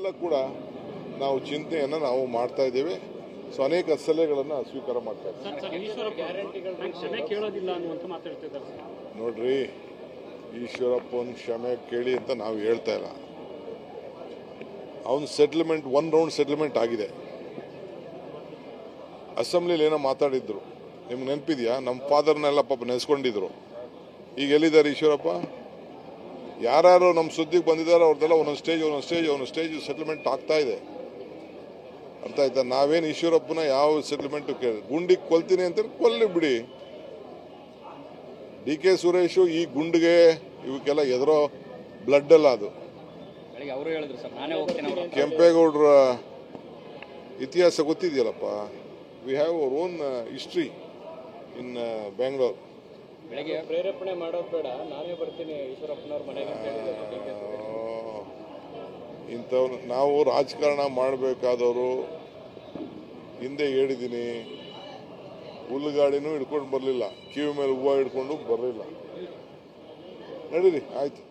ಇವೆಲ್ಲ ಕೂಡ ನಾವು ಚಿಂತೆಯನ್ನು ನಾವು ಮಾಡ್ತಾ ಇದ್ದೇವೆ. ಸೊ ಅನೇಕ ಸಲಹೆಗಳನ್ನು ಸ್ವೀಕಾರ ಮಾಡ್ತಾ ಇದ್ದೀವಿ. ನೋಡ್ರಿ, ಈಶ್ವರಪ್ಪನ ಕ್ಷಮೆ ಕೇಳಿ ಅಂತ ನಾವು ಹೇಳ್ತಾ ಇಲ್ಲ. ಅವನ ಸೆಟ್ಲ್ಮೆಂಟ್ 1 ರೌಂಡ್ ಸೆಟ್ಲ್ಮೆಂಟ್ ಆಗಿದೆ. ಅಸೆಂಬ್ಲಿಲಿ ಏನೋ ಮಾತಾಡಿದ್ರು, ನಿಮ್ಗೆ ನೆನಪಿದೆಯಾ? ನಮ್ಮ ಫಾದರ್ನೆಲ್ಲ ಪಾಪ ನೆನೆಸ್ಕೊಂಡಿದ್ರು. ಈಗ ಎಲ್ಲಿದ್ದಾರೆ ಈಶ್ವರಪ್ಪ? ಯಾರ್ಯಾರು ನಮ್ಮ ಸುದ್ದಿಗೆ ಬಂದಿದ್ದಾರೆ ಅವ್ರದ್ದೆಲ್ಲ ಒಂದೊಂದು ಸ್ಟೇಜ್ ಸೆಟ್ಲ್ಮೆಂಟ್ ಆಗ್ತಾ ಇದೆ. ಅರ್ಥ ಆಯ್ತಾ? ನಾವೇನು ಈಶ್ವರಪ್ಪನ ಯಾವ ಸೆಟ್ಲ್ಮೆಂಟ್ ಗುಂಡಿಗೆ ಕೊಲ್ತೀನಿ ಅಂತ ಕೊಲ್ಲಿ ಬಿಡಿ. DK ಸುರೇಶು ಈ ಗುಂಡಿಗೆ ಇವಕ್ಕೆಲ್ಲ ಎದುರೋ ಬ್ಲಡ್ ಅಲ್ಲ ಅದು. ಕೆಂಪೇಗೌಡರ ಇತಿಹಾಸ ಗೊತ್ತಿದೆಯಲ್ಲಪ್ಪ. We have our own history in Bangalore. ಪ್ರೇರೇಪಣೆ ಮಾಡೋದು ಬೇಡ, ನಾನೇ ಬರ್ತೀನಿ ಈಶ್ವರಪ್ಪನವ್ರ ಮನೆಗೆ. ಇಂಥವ್ರು ನಾವು ರಾಜಕಾರಣ ಮಾಡಬೇಕಾದವರು ಹಿಂದೆ ಹೇಳಿದ್ದೀನಿ. ಹುಲ್ಲುಗಾಡಿನೂ ಹಿಡ್ಕೊಂಡು ಬರಲಿಲ್ಲ, ಕಿವಿ ಮೇಲೆ ಹೂವು ಹಿಡ್ಕೊಂಡು ಬರಲಿಲ್ಲ. ನಡೀರಿ, ಆಯ್ತು.